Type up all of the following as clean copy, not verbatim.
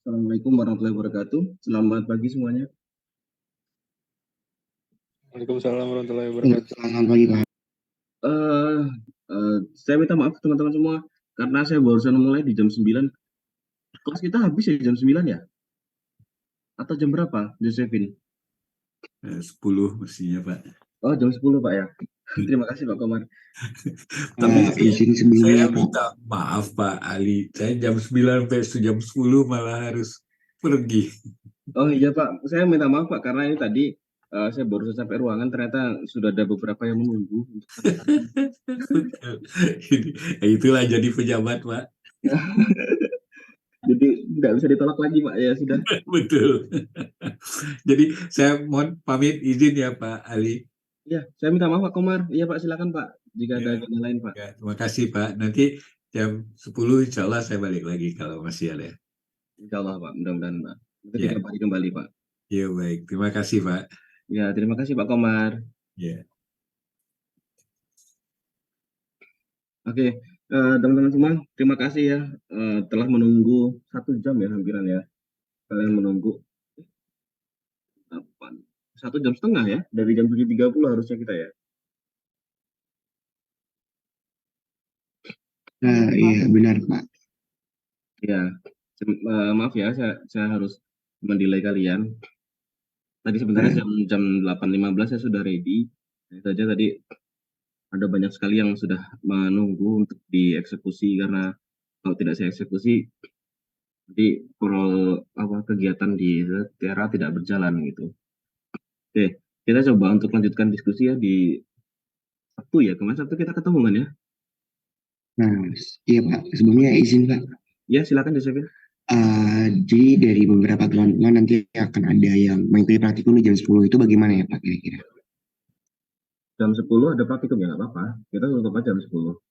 Assalamualaikum warahmatullahi wabarakatuh. Selamat pagi semuanya. Waalaikumsalam warahmatullahi wabarakatuh. Selamat pagi, Pak. Saya minta maaf teman-teman semua karena saya barusan mulai di jam 9. Kelas kita habis ya jam 9 ya? Atau jam berapa, Josephine? 10 mestinya, Pak. Oh, jam 10, Pak ya. Terima kasih, Pak Komar. Tapi saya minta maaf, Pak Ali. Saya jam 9 sampai jam 10 malah harus pergi. Oh iya, Pak. Saya minta maaf, Pak, karena ini tadi Saya baru saja sampai ruangan, ternyata sudah ada beberapa yang menunggu untuk tanda tangan. Itulah jadi pejabat, Pak. Jadi tidak bisa ditolak lagi, Pak. Ya sudah. Betul. Jadi saya mohon pamit izin ya Pak Ali. Ya, saya minta maaf Pak Komar. Iya Pak, silakan Pak. Jika ada Ya, agenda lain Pak. ya, terima kasih Pak. Nanti jam 10 insya Allah saya balik lagi kalau masih ada. Insya Allah Pak, mudah-mudahan Pak. Kita Ya, dikabari kembali Pak. ya baik. Terima kasih Pak. Ya, terima kasih Pak Komar. Ya. Oke, teman-teman semua, terima kasih ya telah menunggu 1 jam ya hampiran ya. Kalian menunggu 1,5 jam ya, dari jam 7.30 harusnya kita ya. Iya benar Pak. Ya, maaf ya, saya harus mendelay kalian. Tadi sebenarnya jam 8.15 saya sudah ready. Hanya saja tadi ada banyak sekali yang sudah menunggu untuk dieksekusi, karena kalau tidak saya eksekusi, jadi kegiatan di Tera tidak berjalan gitu. Oke, kita coba untuk lanjutkan diskusi ya di Sabtu ya. Kemarin Sabtu kita ketemu kan ya? Nah, iya Pak. Sebelumnya izin Pak. Ya, silakan Josephine. Jadi dari beberapa teman-teman nanti akan ada yang mengikuti praktikum di jam 10 itu bagaimana ya Pak kira-kira? Jam 10 ada praktikum ya, nggak apa-apa. Kita tutup aja jam 10.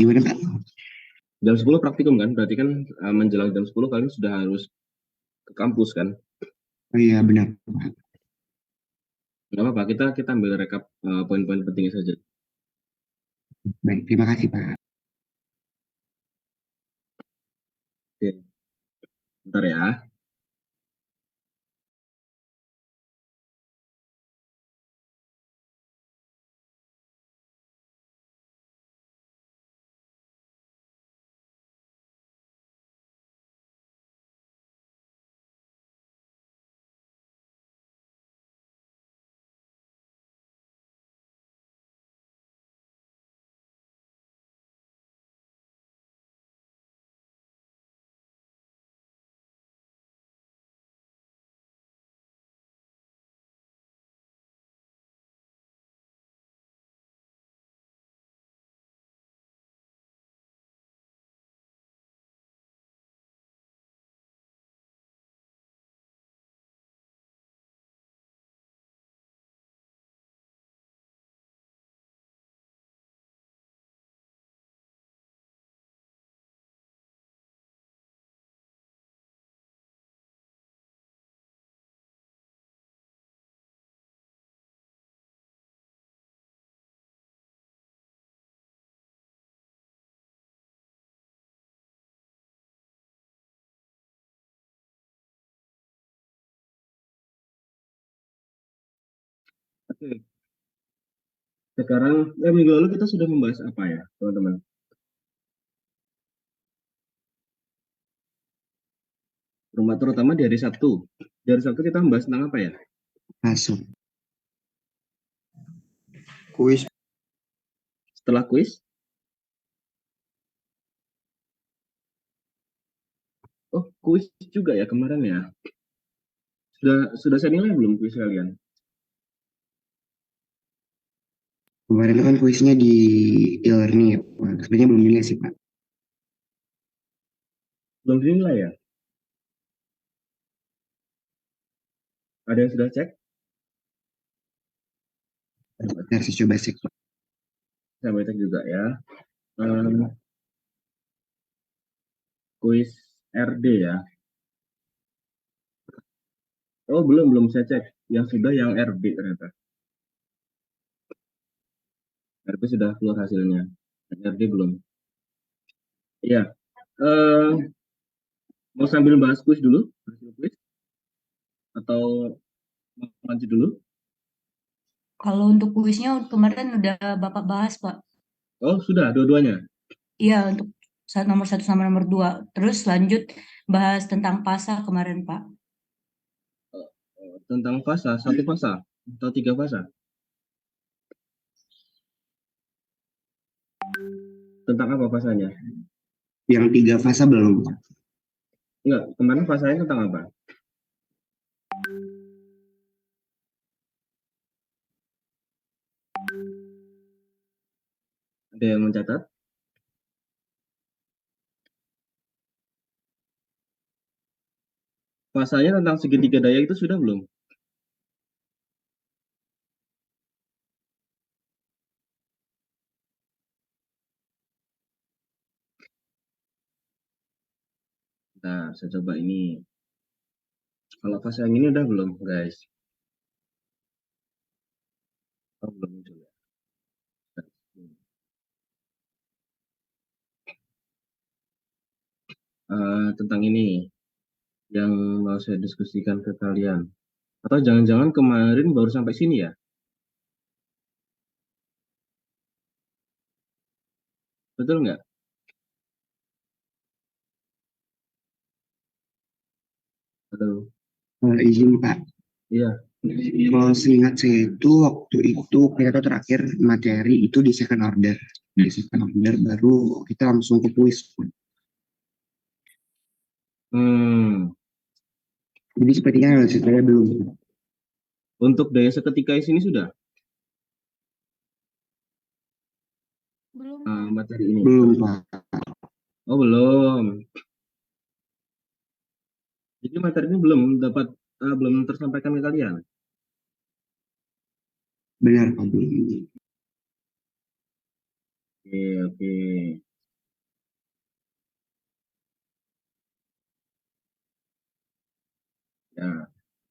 Gimana Pak? Jam 10 praktikum kan? Berarti kan menjelang jam 10 kalian sudah harus ke kampus kan? Oh iya benar Pak. Nggak apa-apa, kita ambil rekap poin-poin pentingnya saja. Baik, terima kasih Pak. Oke, bentar ya. Oke, sekarang minggu lalu kita sudah membahas apa ya, teman-teman? Terutama di hari Sabtu. Di hari Sabtu kita membahas tentang apa ya? Masuk. Kuis. Setelah kuis? Oh, kuis juga ya kemarin ya. Sudah saya nilai belum kuis kalian? Kemarin kan kuisnya di e-learning ya Pak. Sebenarnya belum nilai sih Pak. Belum dinilai ya? Ada yang sudah cek? Harus coba cek Pak. Saya mau cek juga ya. Kuis RD ya. Oh, belum saya cek. Yang sudah yang RB ternyata. RB sudah keluar hasilnya. RD belum. Iya. Mau sambil bahas kuis dulu? Hasil kuis? Atau mau lanjut dulu? Kalau untuk kuisnya kemarin udah Bapak bahas, Pak. Oh, sudah dua-duanya. Iya, untuk nomor 1 sama nomor 2. Terus lanjut bahas tentang PASA kemarin, Pak. Tentang fasa, 1 fasa atau 3 fasa? Tentang apa fasanya? Yang 3 fase belum Pak. Enggak, kemarin fasanya tentang apa? Ada yang mencatat? Pasanya tentang segitiga daya itu sudah belum? Nah, saya coba ini. Kalau fase yang ini udah belum, guys? Oh, belum muncul ya. Tentang ini yang mau saya diskusikan ke kalian. Atau jangan-jangan kemarin baru sampai sini ya? Betul nggak? Halo? Izin Pak, Iya. kalau seingat saya itu waktu itu kita tuh terakhir materi itu di second order. Di second order baru kita langsung ke kuis. Hmm. Jadi sepertinya saya belum. Untuk daya seketika di sini sudah? Belum, Materi ini? Belum Pak. Oh, belum. Jadi materi ini belum tersampaikan ke kalian? Benar Pak, belum. Oke, oke. Ya,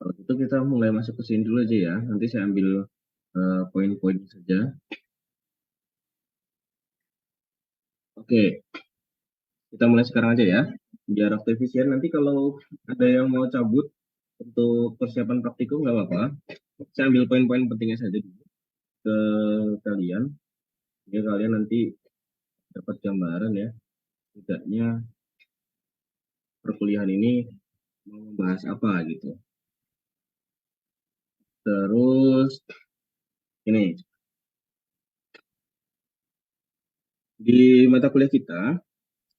kalau gitu kita mulai masuk ke sini dulu aja ya. Nanti saya ambil poin-poin saja. Oke, kita mulai sekarang aja ya. Biar waktu efisien. Nanti kalau ada yang mau cabut untuk persiapan praktikum nggak apa-apa. Saya ambil poin-poin pentingnya saja dulu ke kalian. Biar kalian nanti dapat gambaran ya. Tidaknya perkuliahan ini mau membahas apa gitu. Terus ini di mata kuliah kita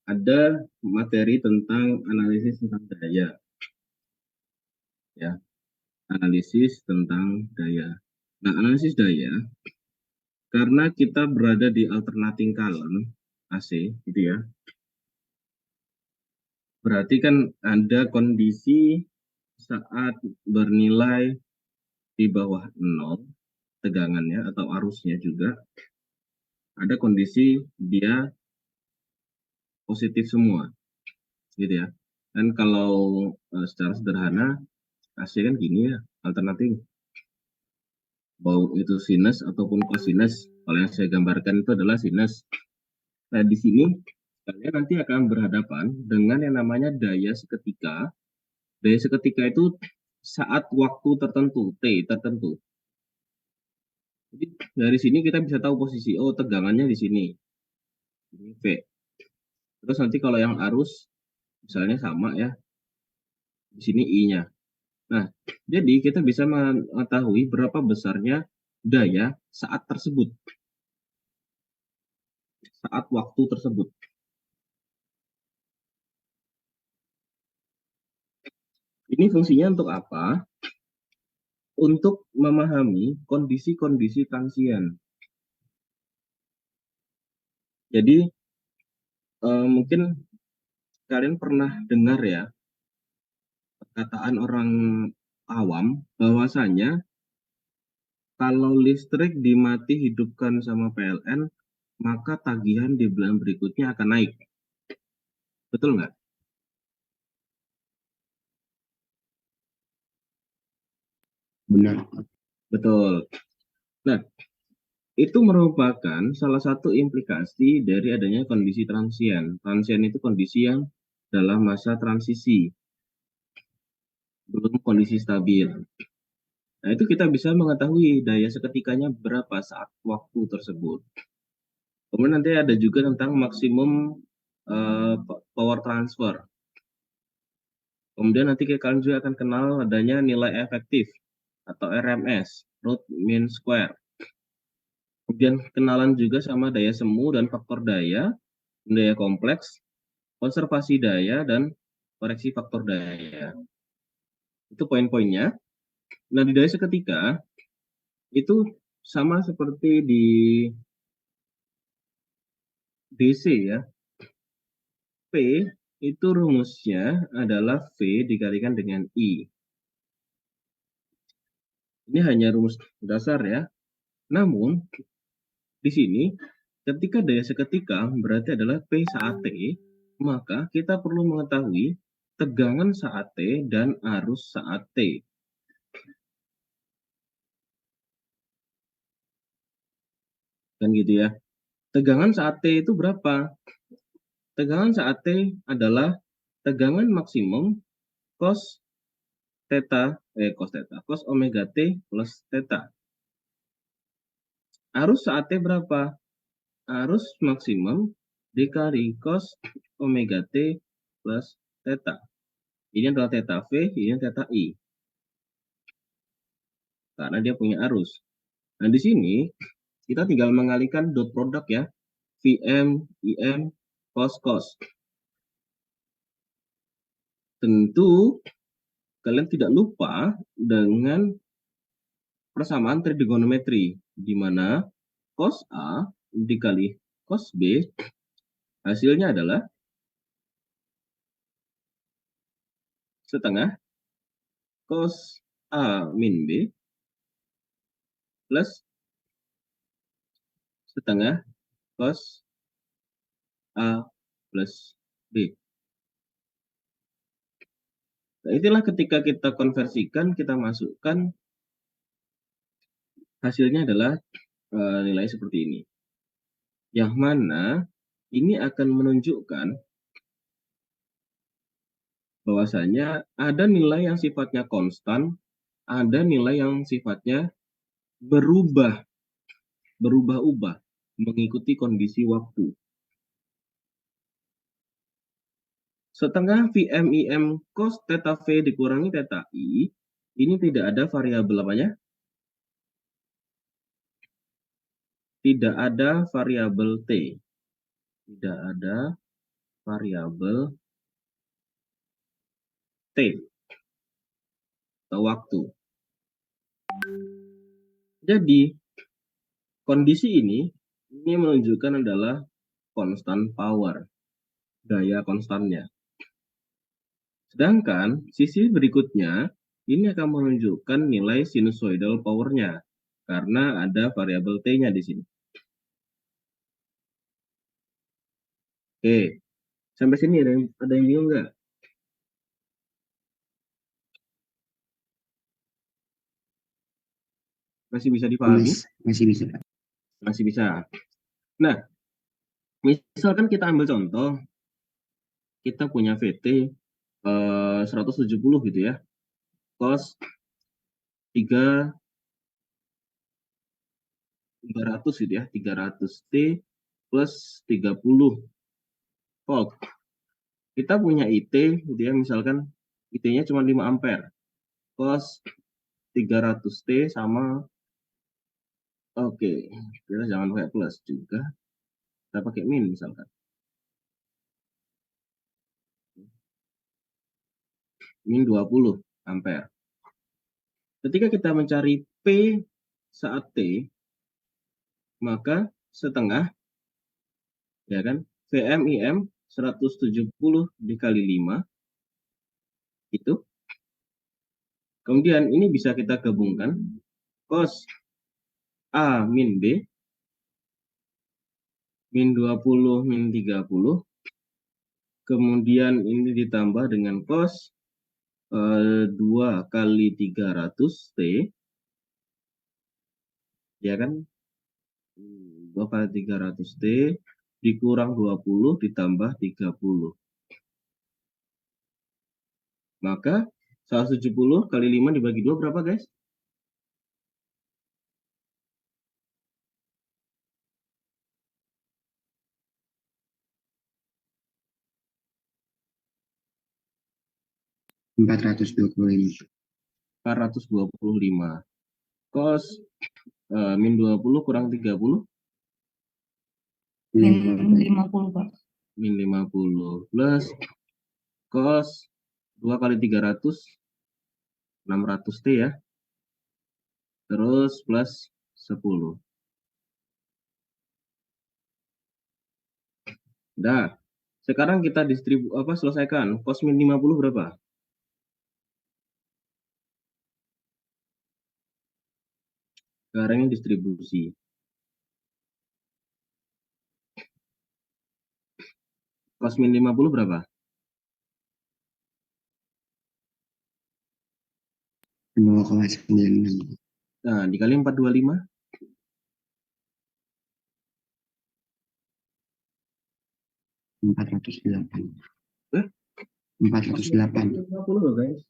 ada materi tentang analisis tentang daya, ya, analisis tentang daya. Nah, analisis daya karena kita berada di alternating column AC, gitu ya. Berarti kan ada kondisi saat bernilai di bawah 0 tegangannya atau arusnya juga, ada kondisi dia positif semua, gitu ya. Dan kalau secara sederhana AC kan gini ya, alternatif, mau itu sinus ataupun cosinus. Kalau yang saya gambarkan itu adalah sinus. Nah, di sini kalian nanti akan berhadapan dengan yang namanya daya seketika. Daya seketika itu saat waktu tertentu, T tertentu. Jadi dari sini kita bisa tahu posisi, oh tegangannya di sini, ini V. Terus nanti kalau yang arus, misalnya sama ya, di sini I-nya. Nah, jadi kita bisa mengetahui berapa besarnya daya saat tersebut, saat waktu tersebut. Ini fungsinya untuk apa? Untuk memahami kondisi-kondisi transien. Jadi mungkin kalian pernah dengar ya perkataan orang awam bahwasanya kalau listrik dimati hidupkan sama PLN maka tagihan di bulan berikutnya akan naik. Betul nggak? Benar. Betul. Nah, itu merupakan salah satu implikasi dari adanya kondisi transien. Transien itu kondisi yang dalam masa transisi, belum kondisi stabil. Nah, itu kita bisa mengetahui daya seketikanya berapa saat waktu tersebut. Kemudian nanti ada juga tentang maksimum power transfer. Kemudian nanti kalian juga akan kenal adanya nilai efektif atau RMS, root mean square. Kemudian kenalan juga sama daya semu dan faktor daya kompleks, konservasi daya, dan koreksi faktor daya. Itu poin-poinnya. Nah, di daya seketika, itu sama seperti di DC ya. P itu rumusnya adalah V dikalikan dengan I. Ini hanya rumus dasar ya. Namun, di sini ketika daya seketika berarti adalah P saat T, maka kita perlu mengetahui tegangan saat T dan arus saat T. Kan gitu ya. Tegangan saat T itu berapa? Tegangan saat T adalah tegangan maksimum cos cos omega T plus theta. Arus saat T berapa? Arus maksimum dikali cos omega T plus theta. Ini adalah theta V, ini theta I. Karena dia punya arus. Nah, di sini kita tinggal mengalihkan dot produk ya. Vm, Im, cos. Tentu kalian tidak lupa dengan persamaan trigonometri, di mana cos A dikali cos B hasilnya adalah setengah cos A min B plus setengah cos A plus B. Nah, itulah ketika kita konversikan, kita masukkan, hasilnya adalah nilai seperti ini. Yang mana ini akan menunjukkan bahwasanya ada nilai yang sifatnya konstan, ada nilai yang sifatnya berubah-ubah mengikuti kondisi waktu. Setengah Vm Im cos theta V dikurangi theta I, ini tidak ada variabel apanya? Tidak ada variabel T. Tidak ada variabel T atau waktu. Jadi, kondisi ini menunjukkan adalah constant power, daya konstannya. Sedangkan sisi berikutnya ini akan menunjukkan nilai sinusoidal powernya karena ada variabel T-nya di sini. Oke, sampai sini ada yang bingung nggak? Masih bisa dipahami? Masih bisa. Masih bisa. Nah, misalkan kita ambil contoh, kita punya VT 170 gitu ya, cos 300 gitu ya, 300 T plus 30 volt. Kita punya IT gitu ya, misalkan IT-nya cuma 5 ampere. Cos 300 T sama, oke, kita jangan pakai plus juga, kita pakai min misalkan. Min 20 ampere. Ketika kita mencari P saat T, maka setengah, ya kan, Vm Im 170 dikali 5, itu. Kemudian ini bisa kita gabungkan, cos A min B, min 20 min 30, kemudian ini ditambah dengan cos 2 kali 300 T, ya kan, 2 kali 300 T dikurang 20 ditambah 30. Maka 170 kali 5 dibagi 2 berapa guys? $425. 425. Cos min 20 kurang 30? Min 50, Pak. Min 50 plus cos 2 kali 300 600 T ya. Terus plus 10. Nah, sekarang kita selesaikan. Cos min 50 berapa? Sekarang yang distribusi. Cos min 50 berapa? 0,96. Nah, dikali 425. 408. Eh? 408. 50 loh guys.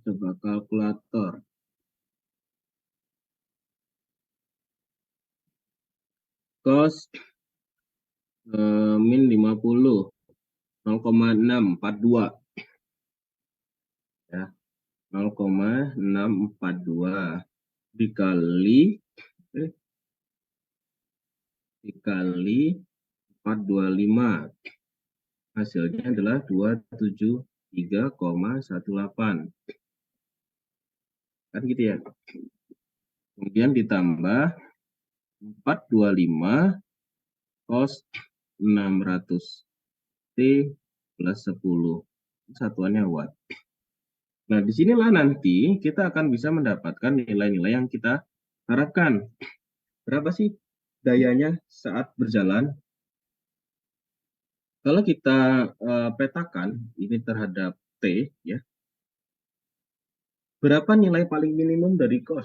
Coba kalkulator. Cos min 50 0,642 ya, 0,642 dikali 425, hasilnya adalah 273,18 kan gitu ya. Kemudian ditambah 425 cos 600 T plus 10, satuannya watt. Nah, disinilah nanti kita akan bisa mendapatkan nilai-nilai yang kita harapkan. Berapa sih dayanya saat berjalan? Kalau kita petakan ini terhadap T, ya, berapa nilai paling minimum dari cos?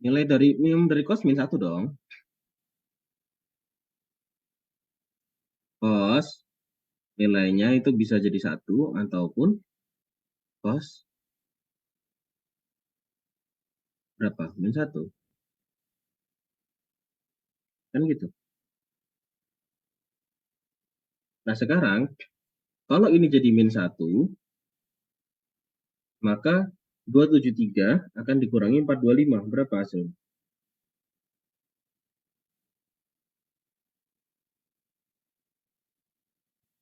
Nilai dari minimum dari cos min 1 dong. Cos nilainya itu bisa jadi 1 ataupun cos berapa? Min 1. Kan gitu. Nah, sekarang kalau ini jadi min 1, maka 273 akan dikurangi 425. Berapa hasilnya?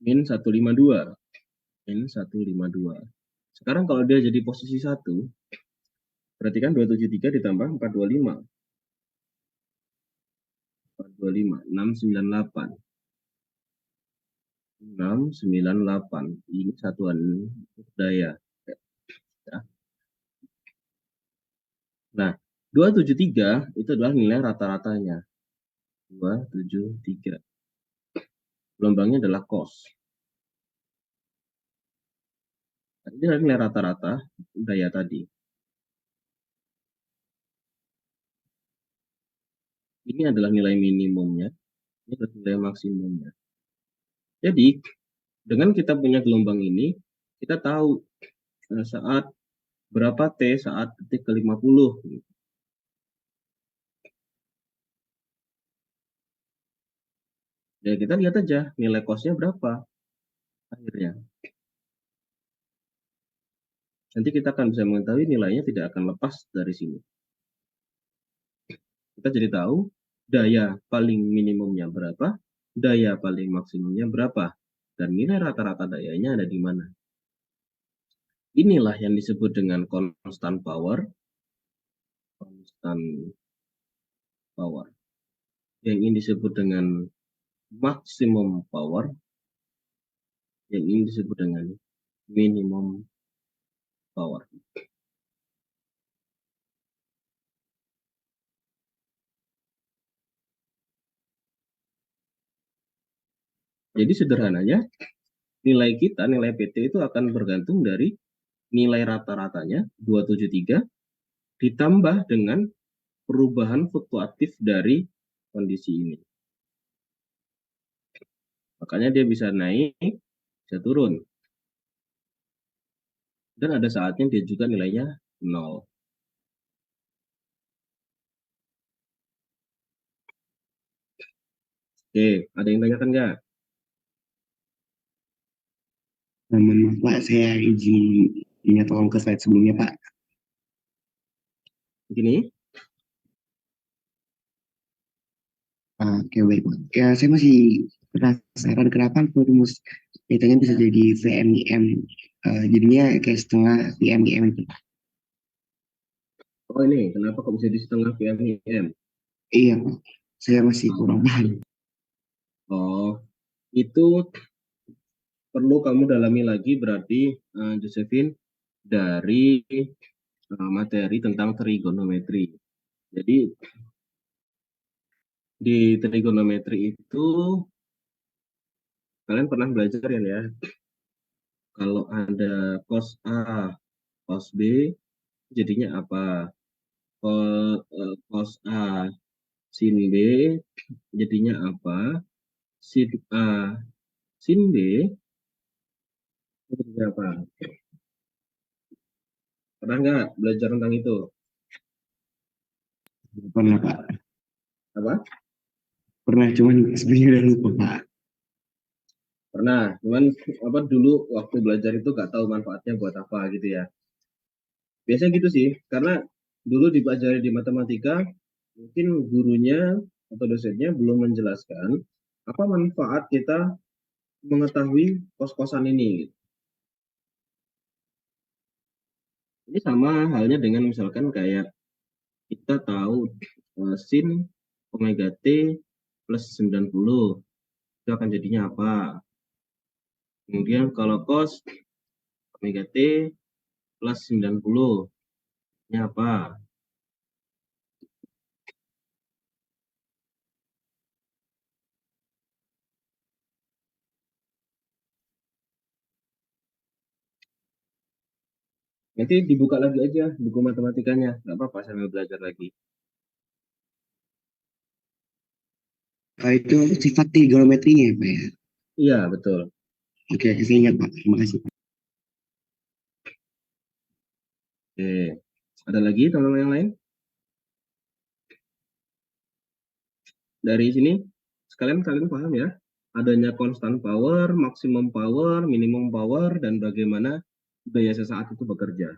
Min 152. Min 152. Sekarang kalau dia jadi posisi 1, berarti kan 273 ditambah 425. 425, 698. 698. Ini satuan daya. Ya. Nah, 273 itu adalah nilai rata-ratanya. 273. Gelombangnya adalah cos. Ini adalah nilai rata-rata daya tadi. Ini adalah nilai minimumnya. Ini adalah nilai maksimumnya. Jadi, dengan kita punya gelombang ini, kita tahu saat berapa T saat detik ke-50. Ya, kita lihat aja nilai cosnya berapa akhirnya. Nanti kita akan bisa mengetahui nilainya tidak akan lepas dari sini. Kita jadi tahu daya paling minimumnya berapa, daya paling maksimumnya berapa, dan nilai rata-rata dayanya ada di mana. Inilah yang disebut dengan constant power. Constant power. Yang ini disebut dengan maximum power. Yang ini disebut dengan minimum power. Jadi sederhananya, nilai kita, nilai PT itu akan bergantung dari nilai rata-ratanya 273 ditambah dengan perubahan fluktuatif dari kondisi ini. Makanya dia bisa naik, bisa turun. Dan ada saatnya dia juga nilainya 0. Oke, ada yang tanyakan nggak? Mohon maaf Pak, saya izin minta tolong ke slide sebelumnya Pak. Begini, Oke baik Pak. Ya saya masih penasaran kenapa rumus betanya bisa jadi VMIM, jadinya kayak setengah VMIM itu. Oh ini, kenapa kok bisa di setengah VMIM? Iya Pak, saya masih kurang paham. Oh, itu perlu kamu dalami lagi berarti, Josephine, dari materi tentang trigonometri. Jadi di trigonometri itu kalian pernah belajar ya, kalau ada cos A, cos B, jadinya apa? Cos A sin B jadinya apa? Sin A sin B jadinya apa? Pernah nggak belajar tentang itu? Pernah Pak, Apa? pernah cuman sebenarnya udah lupa Pak. Pernah, cuman apa dulu waktu belajar itu nggak tahu manfaatnya buat apa gitu ya. Biasanya gitu sih, karena dulu dipelajari di matematika, mungkin gurunya atau dosennya belum menjelaskan apa manfaat kita mengetahui kos-kosan ini. Ini sama halnya dengan misalkan kayak kita tahu sin omega T plus 90 itu akan jadinya apa. Kemudian kalau cos omega T plus 90 ini apa. Nanti dibuka lagi aja buku matematikanya, nggak apa-apa sambil belajar lagi. Itu sifat trigonometrinya ya Pak ya. Iya, betul. Oke, saya ingat Pak, terima kasih Pak. Oke, ada lagi teman-teman yang lain? Dari sini, sekalian kalian paham ya, adanya constant power, maximum power, minimum power, dan bagaimana daya sesaat itu bekerja.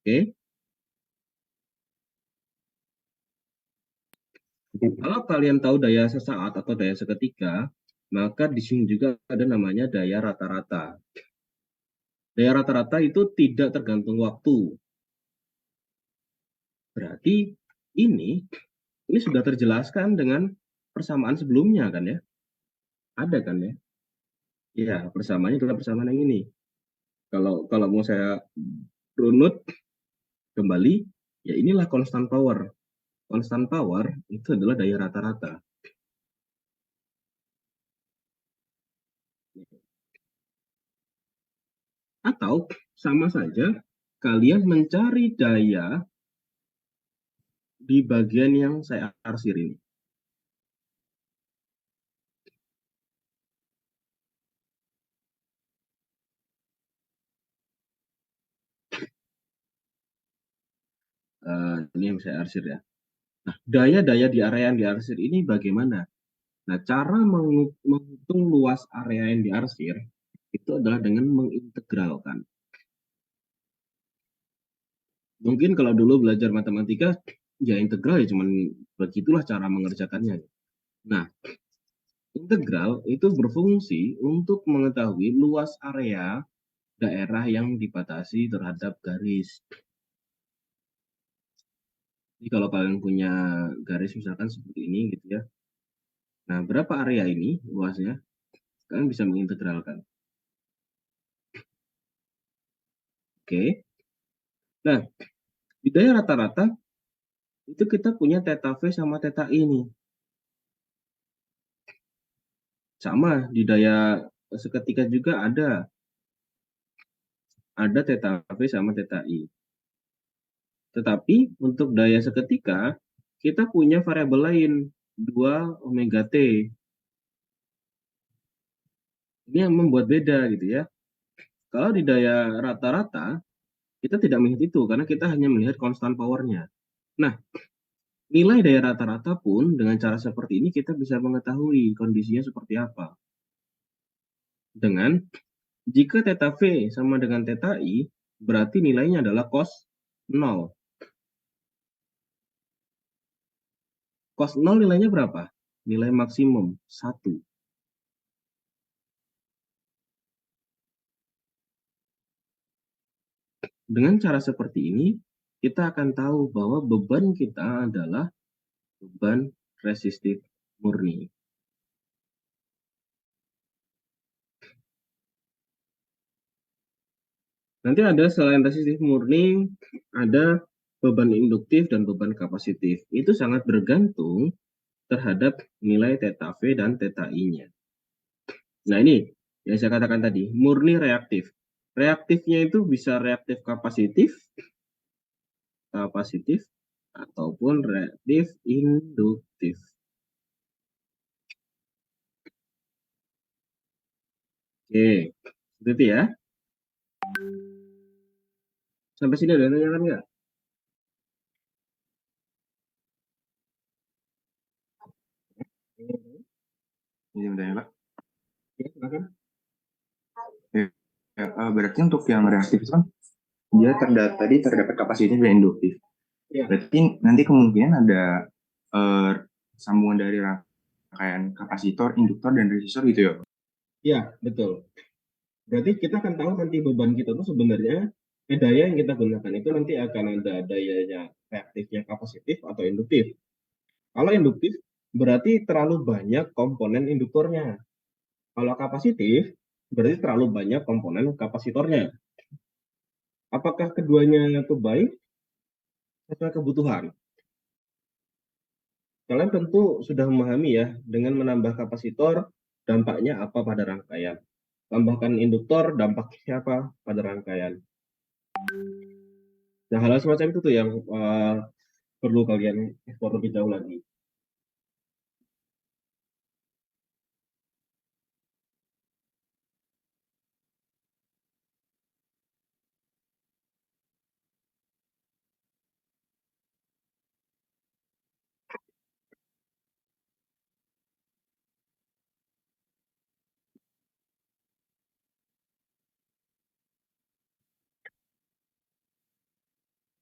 Oke, kalau kalian tahu daya sesaat atau daya seketika, maka di sini juga ada namanya daya rata-rata. Daya rata-rata itu tidak tergantung waktu. Berarti ini sudah terjelaskan dengan persamaan sebelumnya kan ya? Ada kan ya? Iya, persamaannya adalah persamaan yang ini. Kalau mau saya runut kembali, ya inilah constant power. Constant power itu adalah daya rata-rata. Atau sama saja kalian mencari daya di bagian yang saya arsir ini. Ini yang saya arsir ya. Nah, daya-daya di area yang diarsir ini bagaimana? Nah, cara menghitung luas area yang diarsir itu adalah dengan mengintegralkan. Mungkin kalau dulu belajar matematika, ya integral ya cuman begitulah cara mengerjakannya. Nah, integral itu berfungsi untuk mengetahui luas area daerah yang dibatasi terhadap garis. Jadi kalau kalian punya garis misalkan seperti ini gitu ya. Nah, berapa area ini luasnya? Kalian bisa mengintegralkan. Oke. Nah, di daya rata-rata itu kita punya theta V sama theta I nih. Sama di daya seketika juga ada theta V sama theta I. Tetapi untuk daya seketika kita punya variabel lain 2 omega T. Ini yang membuat beda gitu ya. Kalau di daya rata-rata kita tidak melihat itu karena kita hanya melihat constant powernya. Nah, nilai daya rata-rata pun dengan cara seperti ini kita bisa mengetahui kondisinya seperti apa. Dengan jika theta V sama dengan theta I, berarti nilainya adalah cos 0. Cos 0 nilainya berapa? nilai maksimum 1. Dengan cara seperti ini, kita akan tahu bahwa beban kita adalah beban resistif murni. Nanti ada selain resistif murni, ada beban induktif dan beban kapasitif. Itu sangat bergantung terhadap nilai θ V dan θ I-nya. Nah ini yang saya katakan tadi, murni reaktif. Reaktifnya itu bisa reaktif kapasitif, ataupun reaktif induktif. Oke, seperti itu ya. Sampai sini ada tanyakan nggak? Ini bertanya, Pak. Ya, silakan. Berarti untuk yang reaktif itu kan dia tadi terdapat kapasitif dan induktif. Ya. Berarti nanti kemungkinan ada sambungan dari rangkaian kapasitor, induktor, dan resistor gitu ya? Ya, betul. Berarti kita akan tahu nanti beban kita itu sebenarnya daya yang kita gunakan itu nanti akan ada dayanya reaktifnya kapasitif atau induktif. Kalau induktif berarti terlalu banyak komponen induktornya. Kalau kapasitif berarti terlalu banyak komponen kapasitornya. Apakah keduanya itu baik? Sesuai kebutuhan. Kalian tentu sudah memahami ya, dengan menambah kapasitor dampaknya apa pada rangkaian. Tambahkan induktor dampaknya apa pada rangkaian. Nah, hal semacam itu tuh yang perlu kalian explore lebih jauh lagi.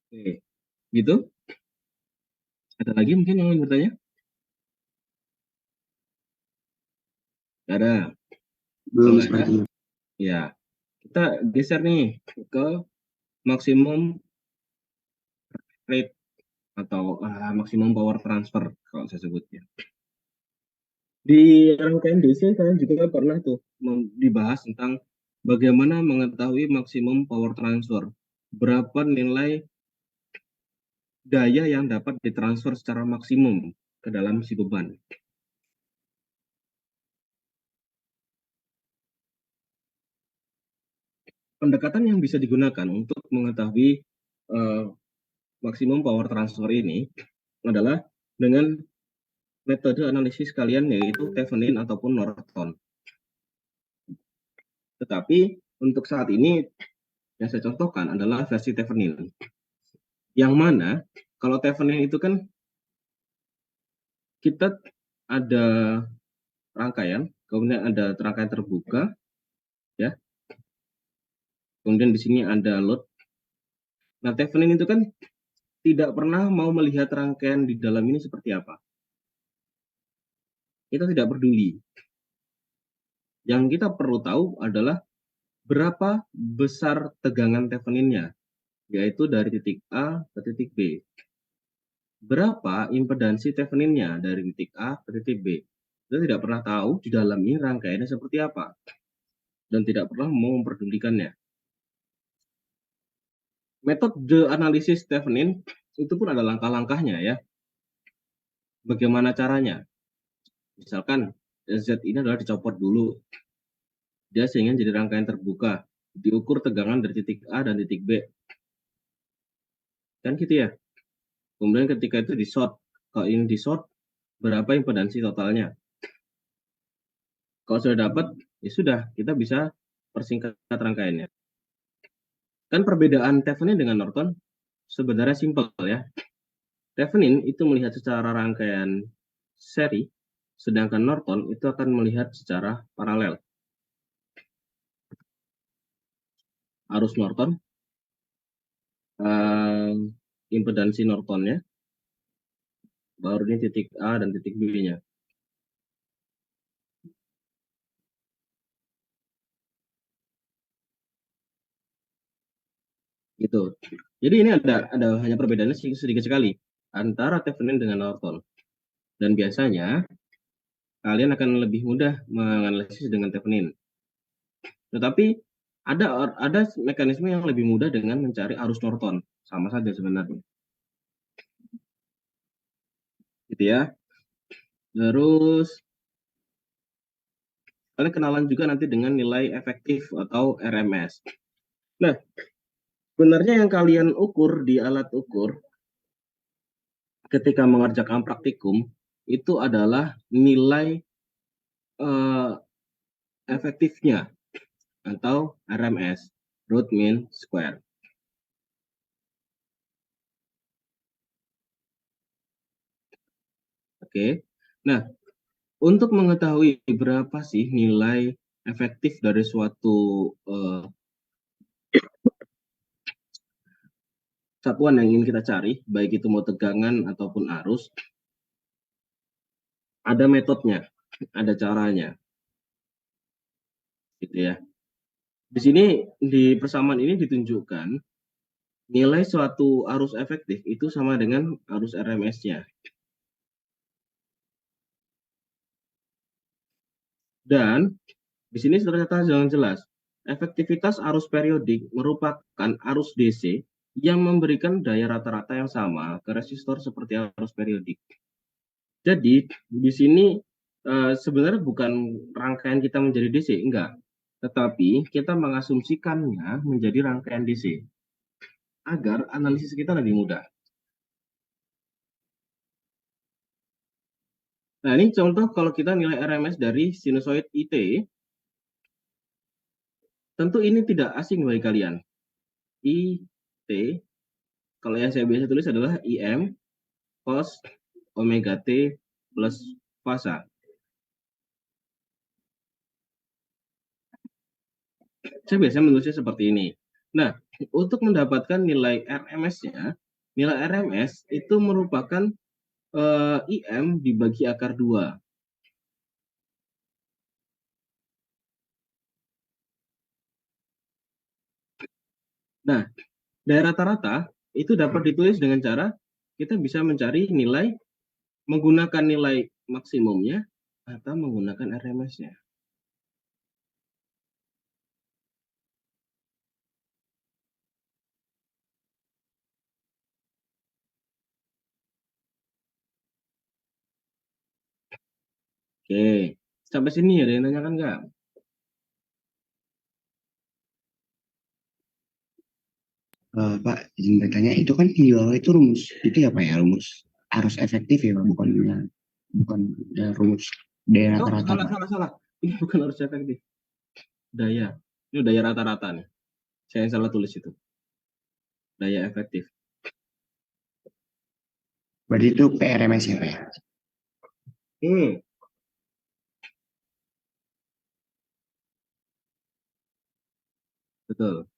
Oke, gitu. Ada lagi mungkin yang ingin bertanya? Nggak ada. Belum Nggak ada. sepertinya. Ya, kita geser nih ke maksimum rate atau maksimum power transfer kalau saya sebutnya. Di rangkaian DC kalian juga pernah tuh dibahas tentang bagaimana mengetahui maksimum power transfer. Berapa nilai daya yang dapat ditransfer secara maksimum ke dalam si beban. Pendekatan yang bisa digunakan untuk mengetahui maksimum power transfer ini adalah dengan metode analisis kalian yaitu Thevenin ataupun Norton. Tetapi untuk saat ini yang saya contohkan adalah versi Thevenin. Yang mana kalau Thevenin itu kan kita ada rangkaian, kemudian ada rangkaian terbuka, ya. Kemudian di sini ada load. Nah, Thevenin itu kan tidak pernah mau melihat rangkaian di dalam ini seperti apa. Kita tidak peduli. Yang kita perlu tahu adalah berapa besar tegangan Theveninnya, yaitu dari titik A ke titik B. Berapa impedansi Theveninnya dari titik A ke titik B. Kita tidak pernah tahu di dalam ini rangkaiannya seperti apa. Dan tidak pernah mau memperdulikannya. Metode analisis Thevenin itu pun ada langkah-langkahnya ya. Bagaimana caranya? Misalkan Z ini adalah dicopot dulu. Dia sehingga jadi rangkaian terbuka. Diukur tegangan dari titik A dan titik B. Kan gitu ya. Kemudian ketika itu di-short. Kalau ini di-short, berapa impedansi totalnya? Kalau sudah dapat, ya sudah, kita bisa persingkat rangkaiannya. Kan perbedaan Thevenin dengan Norton sebenarnya simpel ya. Thevenin itu melihat secara rangkaian seri, sedangkan Norton itu akan melihat secara paralel. Arus Norton, impedansi Nortonnya, baru ini titik A dan titik B-nya. Gitu. Jadi ini ada hanya perbedaannya sedikit sekali antara Thevenin dengan Norton. Dan biasanya kalian akan lebih mudah menganalisis dengan Thevenin. Tetapi ada mekanisme yang lebih mudah dengan mencari arus Norton. Sama saja sebenarnya. Gitu ya. Terus kalian kenalan juga nanti dengan nilai efektif atau RMS. Nah, sebenarnya yang kalian ukur di alat ukur ketika mengerjakan praktikum itu adalah nilai efektifnya atau RMS, root mean square. Oke. Nah, untuk mengetahui berapa sih nilai efektif dari suatu satuan yang ingin kita cari, baik itu mau tegangan ataupun arus, ada metodenya, ada caranya. Gitu ya. Di sini di persamaan ini ditunjukkan nilai suatu arus efektif itu sama dengan arus RMS-nya. Dan di sini ternyata jangan jelas, efektivitas arus periodik merupakan arus DC yang memberikan daya rata-rata yang sama ke resistor seperti arus periodik. Jadi di sini sebenarnya bukan rangkaian kita menjadi DC, enggak. Tetapi kita mengasumsikannya menjadi rangkaian DC agar analisis kita lebih mudah. Nah, ini contoh kalau kita nilai RMS dari sinusoid IT, tentu ini tidak asing bagi kalian. IT, kalau yang saya biasa tulis adalah IM cos omega T plus fasa. Saya biasa menulisnya seperti ini. Nah, untuk mendapatkan nilai RMS-nya, nilai RMS itu merupakan IM dibagi akar 2. Nah, daya rata-rata itu dapat ditulis dengan cara kita bisa mencari nilai menggunakan nilai maksimumnya atau menggunakan RMS-nya. Oke, sampai sini ada yang nanyakan nggak? Pak, izin bertanya, itu kan di bawah itu rumus, itu ya Pak ya, rumus arus efektif ya Pak, bukan rumus daya Oh, rata-rata Pak. salah. Ini bukan arus efektif. Daya. Ini daya rata-rata nih. Saya yang salah tulis itu. Daya efektif. Berarti itu PRMS ya Pak ya? Betul.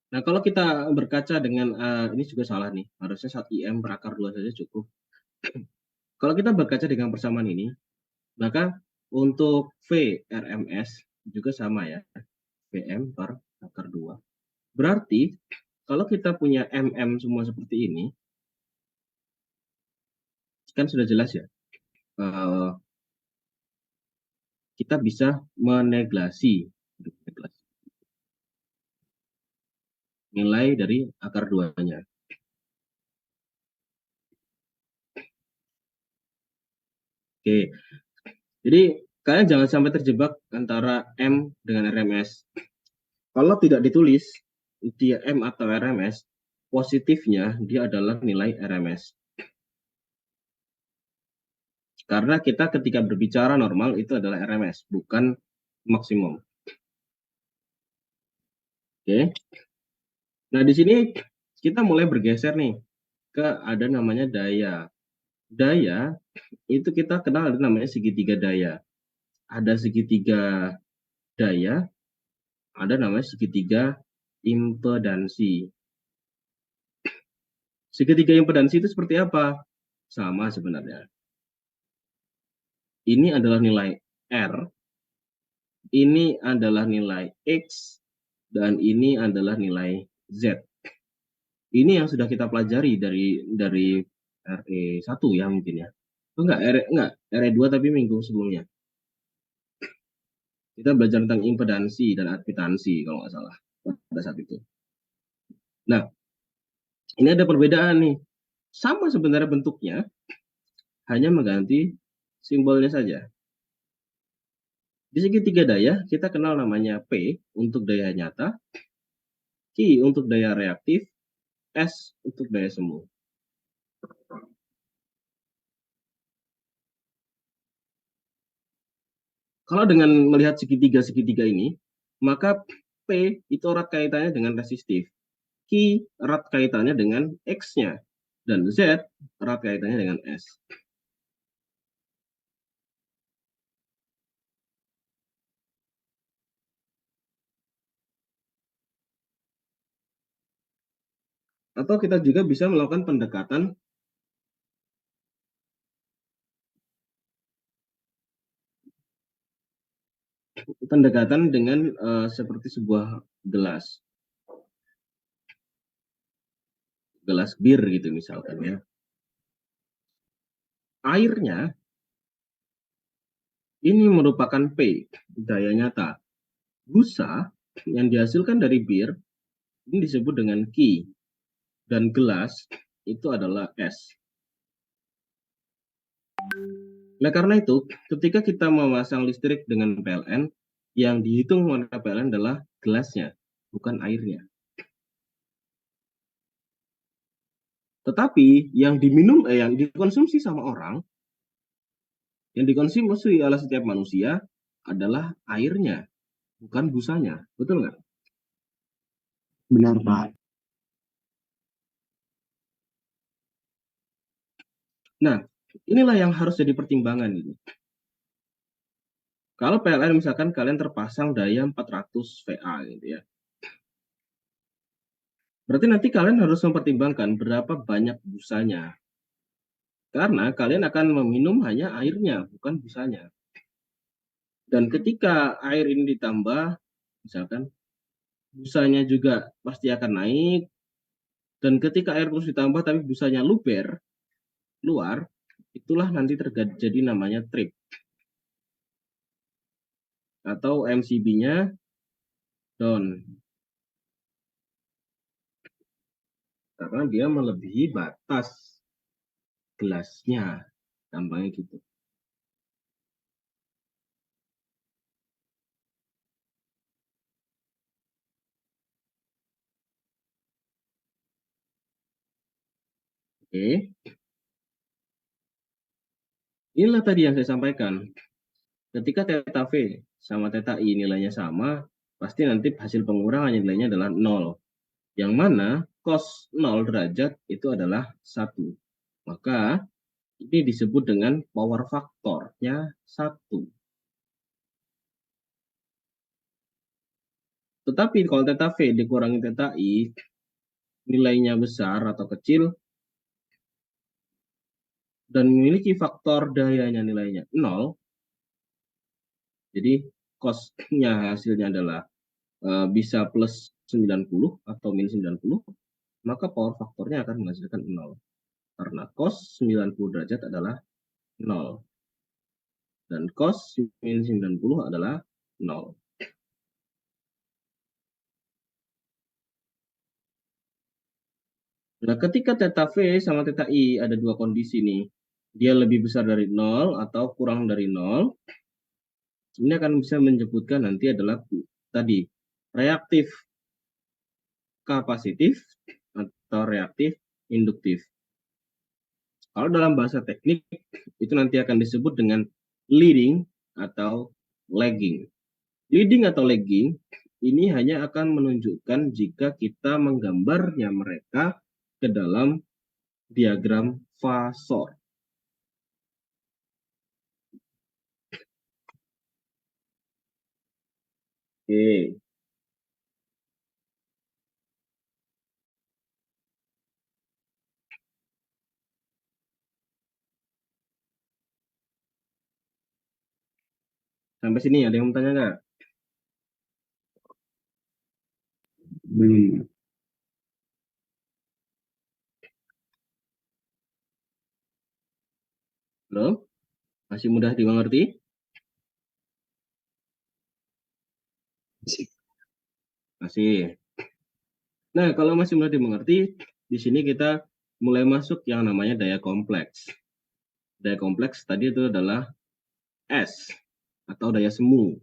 Nah, kalau kita berkaca dengan ini juga salah nih. Harusnya 1 IM per akar 2 saja cukup. Kalau kita berkaca dengan persamaan ini, maka untuk VRMS juga sama ya. VM per akar 2. Berarti kalau kita punya MM semua seperti ini, kan sudah jelas ya. Kita bisa meneglasi nilai dari akar 2-nya. Oke, jadi kalian jangan sampai terjebak antara M dengan RMS. Kalau tidak ditulis dia M atau RMS, positifnya dia adalah nilai RMS. Karena kita ketika berbicara normal itu adalah RMS, bukan maksimum. Oke. Nah, di sini kita mulai bergeser nih ke ada namanya daya. Daya itu kita kenal ada namanya segitiga daya. Ada segitiga daya, ada namanya segitiga impedansi. Segitiga impedansi itu seperti apa? Sama sebenarnya. Ini adalah nilai R ini adalah nilai X, dan ini adalah nilai Z. Ini yang sudah kita pelajari dari RE1 ya mungkin ya. Oh, enggak, RE2 tapi minggu sebelumnya. Kita belajar tentang impedansi dan admitansi kalau nggak salah pada saat itu. Nah, ini ada perbedaan nih. Sama sebenarnya bentuknya, hanya mengganti simbolnya saja. Di segitiga daya, kita kenal namanya P untuk daya nyata, Q untuk daya reaktif, S untuk daya semu. Kalau dengan melihat segitiga-segitiga ini, maka P itu erat kaitannya dengan resistif, Q erat kaitannya dengan X-nya, dan Z erat kaitannya dengan S. Atau kita juga bisa melakukan pendekatan dengan seperti sebuah gelas bir gitu misalkan ya. Airnya ini merupakan P, daya nyata. Busa yang dihasilkan dari bir ini disebut dengan Q, dan gelas itu adalah S. Nah, karena itu, ketika kita memasang listrik dengan PLN, yang dihitung oleh PLN adalah gelasnya, bukan airnya. Tetapi yang yang dikonsumsi sama orang, yang dikonsumsi oleh setiap manusia adalah airnya, bukan busanya. Betul nggak? Benar, Pak. Nah, inilah yang harus jadi pertimbangan gitu. Kalau PLN misalkan kalian terpasang daya 400 VA gitu ya. Berarti nanti kalian harus mempertimbangkan berapa banyak busanya. Karena kalian akan meminum hanya airnya, bukan busanya. Dan ketika air ini ditambah, misalkan busanya juga pasti akan naik. Dan ketika air terus ditambah tapi busanya luar, itulah nanti terjadi namanya trip. Atau MCB-nya down. Karena dia melebihi batas gelasnya. Gampangnya gitu. Oke. Inilah tadi yang saya sampaikan. Ketika theta V sama theta I nilainya sama, pasti nanti hasil pengurangan nilainya adalah 0. Yang mana cos 0 derajat itu adalah 1. Maka ini disebut dengan power faktornya 1. Tetapi kalau theta V dikurangi theta I, nilainya besar atau kecil, dan memiliki faktor dayanya nilainya 0, jadi cos-nya hasilnya adalah bisa plus 90 atau minus 90, maka power faktornya akan menghasilkan 0. Karena cos 90 derajat adalah 0. Dan cos minus 90 adalah 0. Nah, ketika theta V sama theta I ada dua kondisi nih, dia lebih besar dari 0 atau kurang dari 0, ini akan bisa menyebutkan nanti adalah tadi reaktif kapasitif atau reaktif induktif. Kalau dalam bahasa teknik, itu nanti akan disebut dengan leading atau lagging. Leading atau lagging ini hanya akan menunjukkan jika kita menggambarnya mereka ke dalam diagram fasor. Oke. Sampai sini ada yang mau tanya nggak? Belum. Belum? Masih mudah dimengerti? Masih. Nah, kalau masih mudah dimengerti, di sini kita mulai masuk yang namanya daya kompleks. Daya kompleks tadi itu adalah S atau daya semu.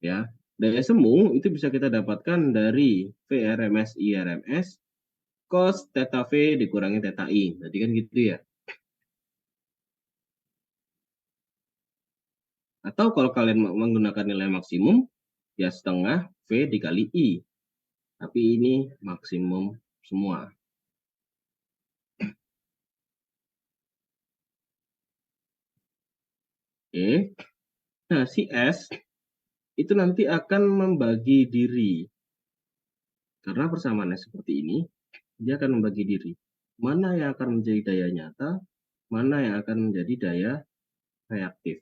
Ya, daya semu itu bisa kita dapatkan dari VRMS IRMS cos theta V dikurangi theta I. Tadi kan gitu ya. Atau kalau kalian menggunakan nilai maksimum, ya setengah V dikali I. Tapi ini maksimum semua. Oke. Nah, si S itu nanti akan membagi diri. Karena persamaannya seperti ini, dia akan membagi diri. Mana yang akan menjadi daya nyata, mana yang akan menjadi daya reaktif.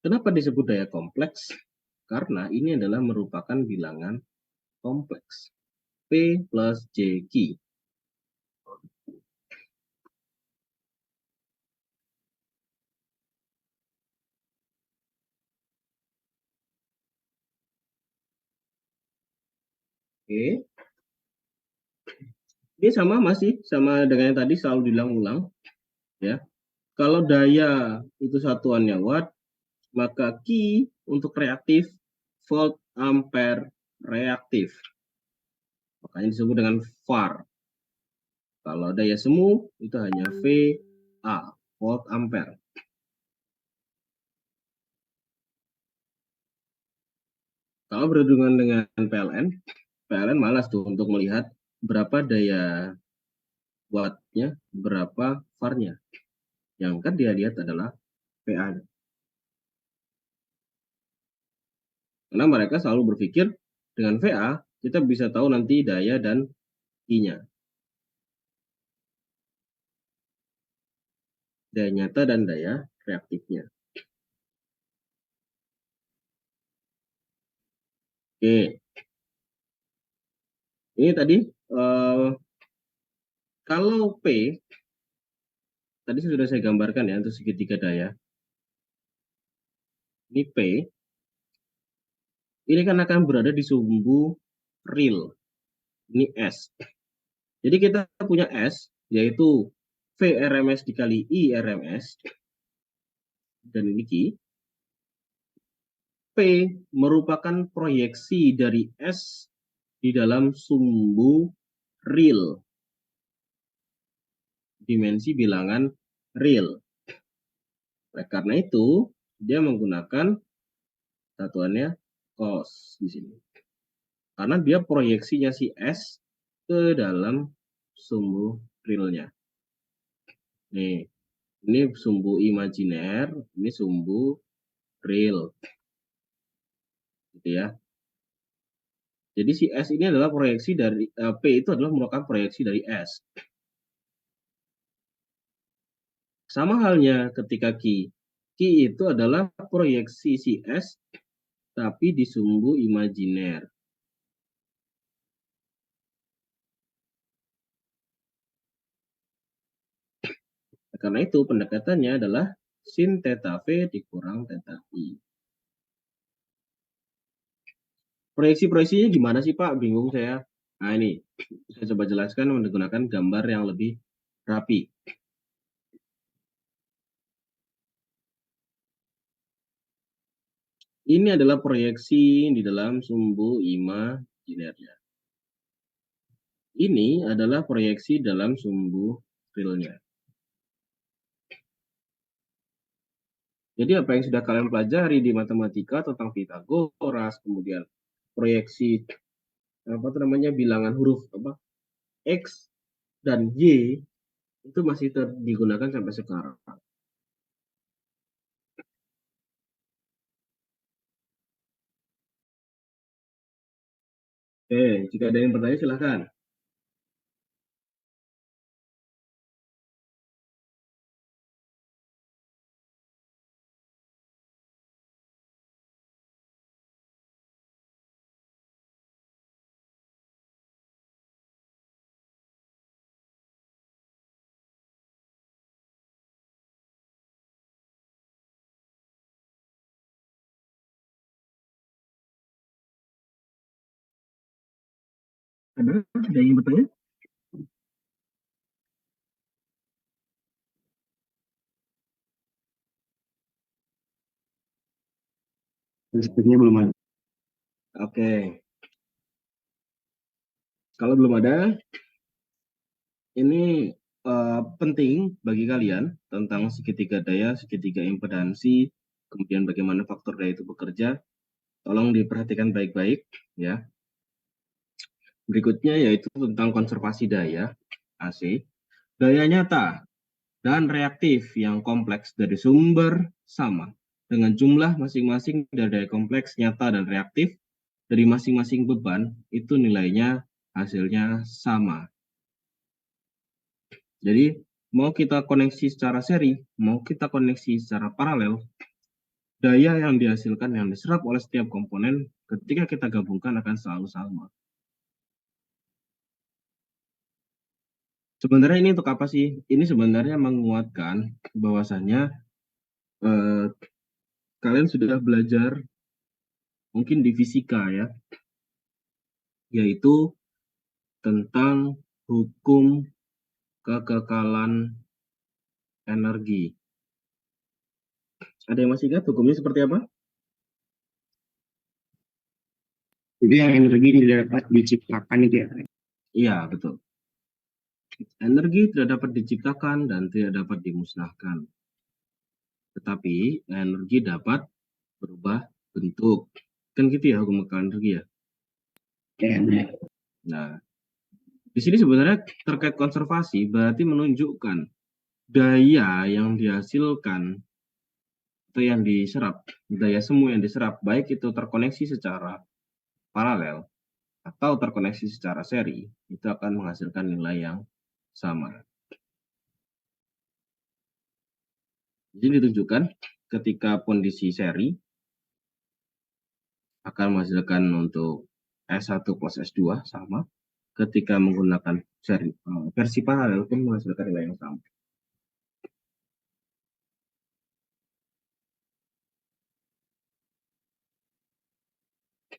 Kenapa disebut daya kompleks? Karena ini adalah merupakan bilangan kompleks. P plus JQ. Oke. Ini masih sama dengan yang tadi, selalu diulang-ulang. Ya. Kalau daya itu satuannya watt, maka Q untuk reaktif volt ampere reaktif. Makanya disebut dengan var. Kalau daya semu itu hanya VA, volt ampere. Kalau berhubungan dengan PLN malas tuh untuk melihat berapa daya wattnya, berapa var-nya. Yang kan dia lihat adalah PA-nya. Karena mereka selalu berpikir dengan VA kita bisa tahu nanti daya dan I-nya. Daya nyata dan daya reaktifnya. Oke. Ini tadi kalau P tadi sudah saya gambarkan ya untuk segitiga daya. Ini P. Ini kan akan berada di sumbu real. Ini S. Jadi kita punya S yaitu VRMS dikali IRMS dan ini Q. P merupakan proyeksi dari S di dalam sumbu real. Dimensi bilangan real. Karena itu, dia menggunakan satuannya cos di sini. Karena dia proyeksinya si S ke dalam sumbu realnya. Nih, ini sumbu imajiner, ini sumbu real. Gitu ya. Jadi si S ini adalah proyeksi dari P itu adalah merupakan proyeksi dari S. Sama halnya ketika Q. Q itu adalah proyeksi si S tapi di sumbu imajiner. Karena itu pendekatannya adalah sin theta V dikurang theta I. Proyeksi-proyeksinya gimana sih Pak? Bingung saya. Nah ini, saya coba jelaskan menggunakan gambar yang lebih rapi. Ini adalah proyeksi di dalam sumbu imajinernya. Ini adalah proyeksi dalam sumbu realnya. Jadi apa yang sudah kalian pelajari di matematika tentang Pythagoras, kemudian proyeksi bilangan huruf X dan Y itu masih digunakan sampai sekarang. Oke, jika ada yang bertanya silahkan. Ada yang bertanya? Sepertinya belum ada. Oke. Kalau belum ada, ini penting bagi kalian tentang segitiga daya, segitiga impedansi, kemudian bagaimana faktor daya itu bekerja. Tolong diperhatikan baik-baik ya. Berikutnya yaitu tentang konservasi daya AC. Daya nyata dan reaktif yang kompleks dari sumber sama dengan jumlah masing-masing dari daya kompleks nyata dan reaktif dari masing-masing beban itu nilainya hasilnya sama. Jadi mau kita koneksi secara seri, mau kita koneksi secara paralel, daya yang dihasilkan yang diserap oleh setiap komponen ketika kita gabungkan akan selalu sama. Sebenarnya ini untuk apa sih? Ini sebenarnya menguatkan bahwasannya kalian sudah belajar mungkin di fisika ya, yaitu tentang hukum kekekalan energi. Ada yang masih ingat hukumnya seperti apa? Jadi yang energi tidak dapat diciptakan itu ya. Iya, betul. Energi tidak dapat diciptakan dan tidak dapat dimusnahkan. Tetapi energi dapat berubah bentuk. Kan gitu ya hukum kekekalan energi ya. Nah, di sini sebenarnya terkait konservasi berarti menunjukkan daya yang dihasilkan atau yang diserap, daya semu yang diserap, baik itu terkoneksi secara paralel atau terkoneksi secara seri, itu akan menghasilkan nilai yang sama. Jadi ditunjukkan ketika kondisi seri akan menghasilkan untuk S1 plus S2 sama, ketika menggunakan seri, versi paralel pun menghasilkan nilai yang sama.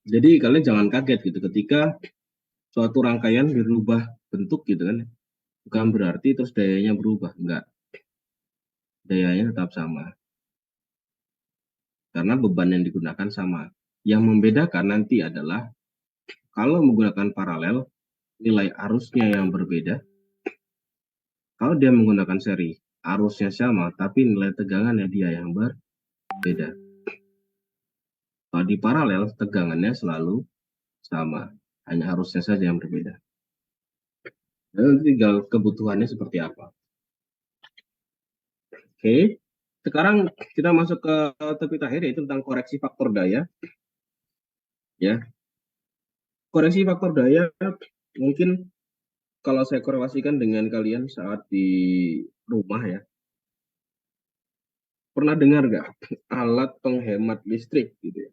Jadi kalian jangan kaget gitu ketika suatu rangkaian berubah bentuk gitu kan. Bukan berarti terus dayanya berubah, enggak. Dayanya tetap sama. Karena beban yang digunakan sama. Yang membedakan nanti adalah kalau menggunakan paralel, nilai arusnya yang berbeda. Kalau dia menggunakan seri, arusnya sama, tapi nilai tegangannya dia yang berbeda. Kalau di paralel, tegangannya selalu sama. Hanya arusnya saja yang berbeda. Dan tinggal kebutuhannya seperti apa. Oke, sekarang kita masuk ke topik terakhir, yaitu tentang koreksi faktor daya. Ya, koreksi faktor daya mungkin kalau saya korelasikan dengan kalian saat di rumah ya, pernah dengar nggak alat penghemat listrik gitu ya?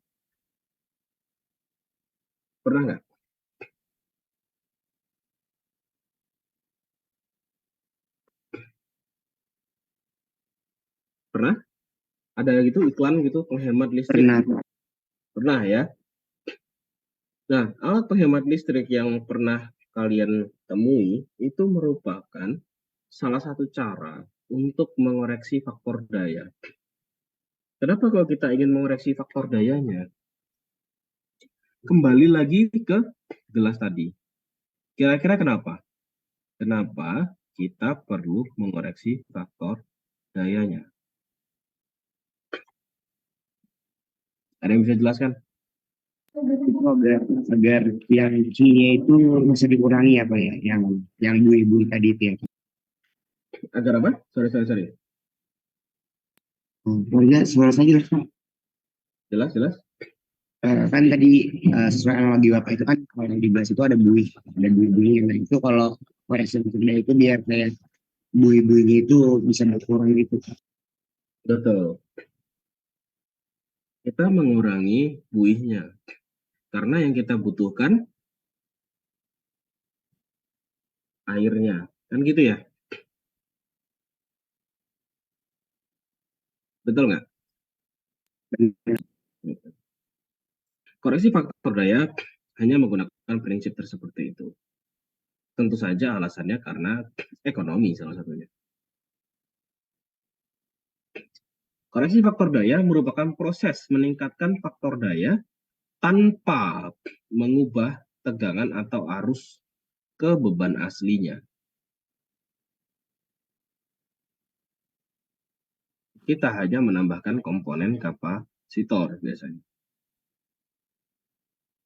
Pernah nggak? Pernah? Ada gitu iklan gitu penghemat listrik? Pernah. Pernah ya? Nah, alat penghemat listrik yang pernah kalian temui itu merupakan salah satu cara untuk mengoreksi faktor daya. Kenapa kalau kita ingin mengoreksi faktor dayanya? Kembali lagi ke gelas tadi. Kira-kira kenapa? Kenapa kita perlu mengoreksi faktor dayanya? Ada yang bisa jelaskan? Itu agar yang Q-nya itu bisa dikurangi apa ya, yang bui-bui tadi itu ya. Agar apa? Sorry. Warga suara saya jelas Pak. Jelas. Kan tadi sesuai analogi Bapak itu kan kalau yang di gelas itu ada bui-buinya. Nah itu kalau koreksi untuk itu biar kayak bui-buinya itu bisa berkurang gitu. Betul. Kita mengurangi buihnya. Karena yang kita butuhkan airnya. Kan gitu ya? Betul nggak? Koreksi faktor daya hanya menggunakan prinsip seperti itu. Tentu saja alasannya karena ekonomi salah satunya. Koreksi faktor daya merupakan proses meningkatkan faktor daya tanpa mengubah tegangan atau arus ke beban aslinya. Kita hanya menambahkan komponen kapasitor biasanya.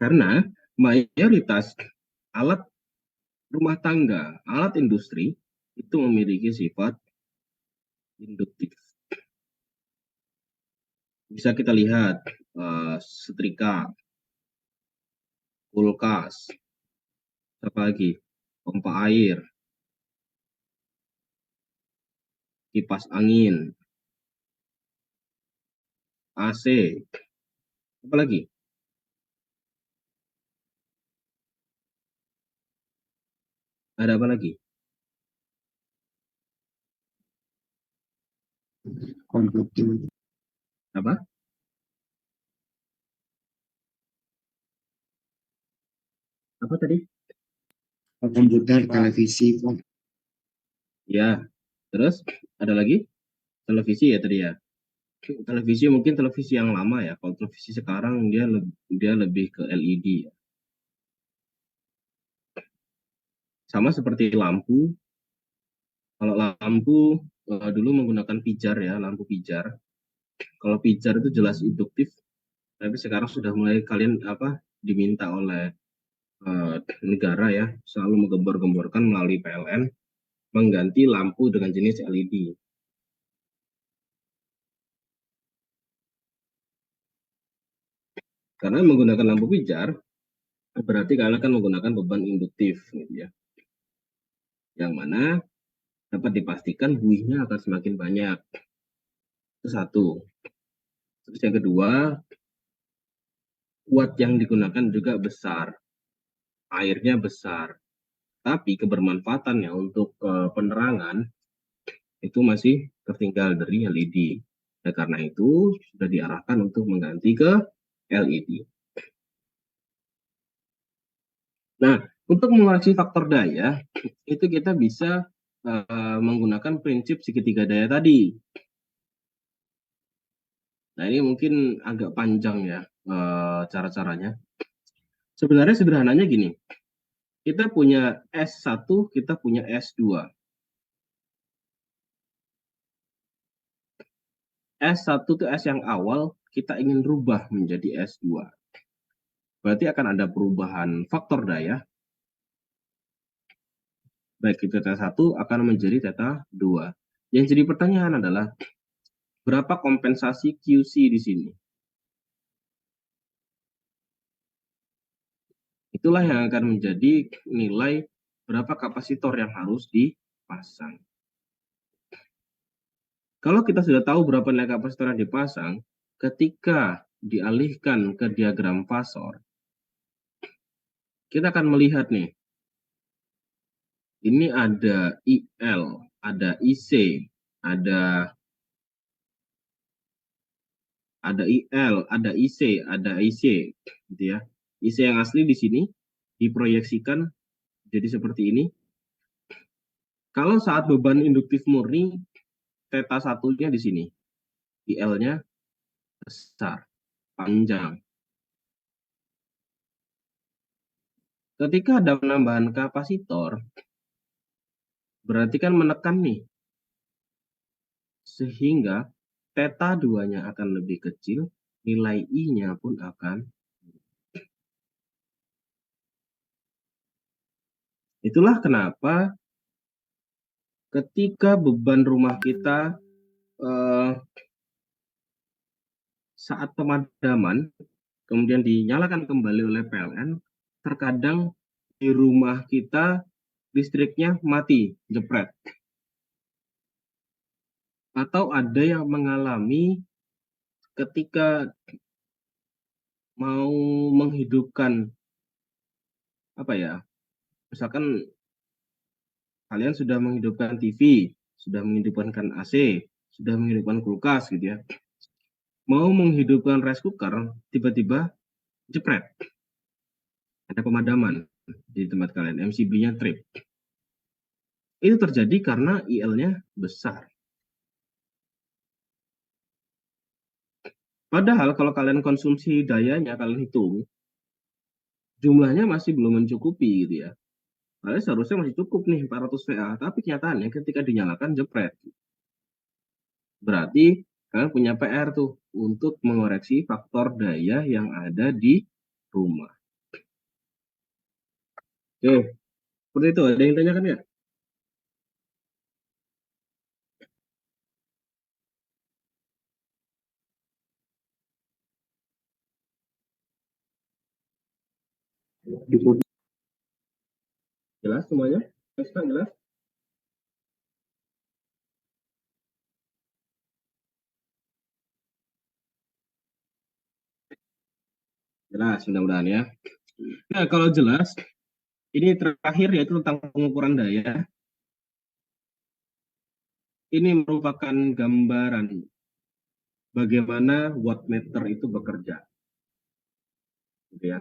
Karena mayoritas alat rumah tangga, alat industri itu memiliki sifat induktif. Bisa kita lihat setrika, kulkas, apa lagi, pompa air, kipas angin, AC, apa lagi? Ada apa lagi? Komputer, Apa? Apa tadi? komputer, televisi, Ya, terus ada lagi? Televisi ya tadi ya. Televisi mungkin televisi yang lama ya. Kalau televisi sekarang dia lebih ke LED ya. Sama seperti lampu. Kalau lampu dulu menggunakan pijar ya, lampu pijar. Kalau pijar itu jelas induktif, tapi sekarang sudah mulai kalian diminta oleh negara ya, selalu menggembor-gemborkan melalui PLN mengganti lampu dengan jenis LED. Karena menggunakan lampu pijar berarti kalian akan menggunakan beban induktif gitu ya. Yang mana dapat dipastikan buihnya akan semakin banyak. Itu satu. Terus yang kedua, watt yang digunakan juga besar. Airnya besar. Tapi kebermanfaatannya untuk penerangan itu masih tertinggal dari LED. Nah, karena itu sudah diarahkan untuk mengganti ke LED. Nah, untuk mengoreksi faktor daya, itu kita bisa menggunakan prinsip segitiga daya tadi. Nah, ini mungkin agak panjang ya cara-caranya. Sebenarnya sederhananya gini, kita punya S1, kita punya S2. S1 itu S yang awal, kita ingin rubah menjadi S2. Berarti akan ada perubahan faktor daya. Baik itu θ1 akan menjadi θ2. Yang jadi pertanyaan adalah, berapa kompensasi QC di sini? Itulah yang akan menjadi nilai berapa kapasitor yang harus dipasang. Kalau kita sudah tahu berapa nilai kapasitor yang dipasang, ketika dialihkan ke diagram fasor, kita akan melihat nih, ini ada IL, ada IC, ada IL, ada IC, ada IC, gitu ya. IC yang asli di sini diproyeksikan jadi seperti ini. Kalau saat beban induktif murni, θ satunya di sini, IL-nya besar, panjang. Ketika ada penambahan kapasitor, berarti kan menekan nih, sehingga θ2-nya akan lebih kecil, nilai I-nya pun akan. Itulah kenapa ketika beban rumah kita saat pemadaman, kemudian dinyalakan kembali oleh PLN, terkadang di rumah kita listriknya mati, jepret. Atau ada yang mengalami ketika mau menghidupkan misalkan kalian sudah menghidupkan TV, sudah menghidupkan AC, sudah menghidupkan kulkas gitu ya, mau menghidupkan rice cooker, tiba-tiba jepret, ada pemadaman. di tempat kalian, MCB-nya trip. Itu terjadi karena IL-nya besar. Padahal kalau kalian konsumsi dayanya, kalian hitung, jumlahnya masih belum mencukupi gitu ya. Kalian seharusnya masih cukup nih 400 VA, tapi kenyataannya ketika dinyalakan jepret. Berarti kalian punya PR tuh untuk mengoreksi faktor daya yang ada di rumah. Oke, seperti itu. Ada yang tanyakan ya? Jelas semuanya? Jelas? Jelas, mudah-mudahan ya. Nah, kalau jelas, ini terakhir yaitu tentang pengukuran daya. Ini merupakan gambaran bagaimana wattmeter itu bekerja. Gitu ya.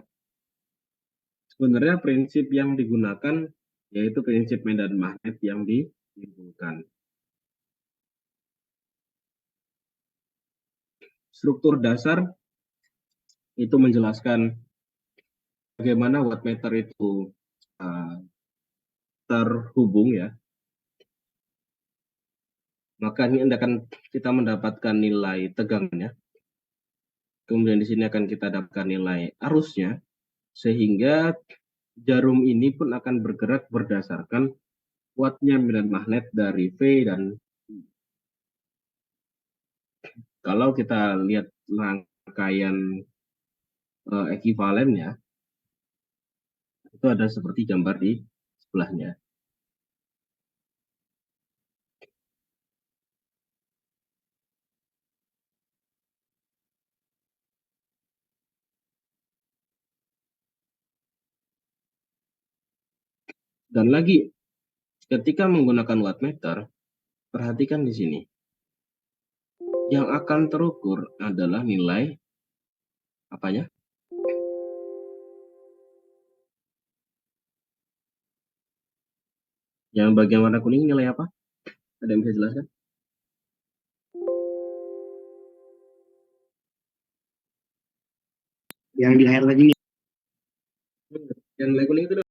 Sebenarnya prinsip yang digunakan yaitu prinsip medan magnet yang ditimbulkan. Struktur dasar itu menjelaskan bagaimana wattmeter itu terhubung ya. Maka ini akan kita mendapatkan nilai tegangnya. Kemudian di sini akan kita dapatkan nilai arusnya, sehingga jarum ini pun akan bergerak berdasarkan wattnya medan magnet dari V dan I. Kalau kita lihat rangkaian ekuivalennya, itu ada seperti gambar di sebelahnya. Dan lagi, ketika menggunakan wattmeter, perhatikan di sini. Yang akan terukur adalah nilai apanya? Yang bagian warna kuning nilai apa? Ada yang bisa jelaskan? Yang di highlight ini Yang nilai kuning itu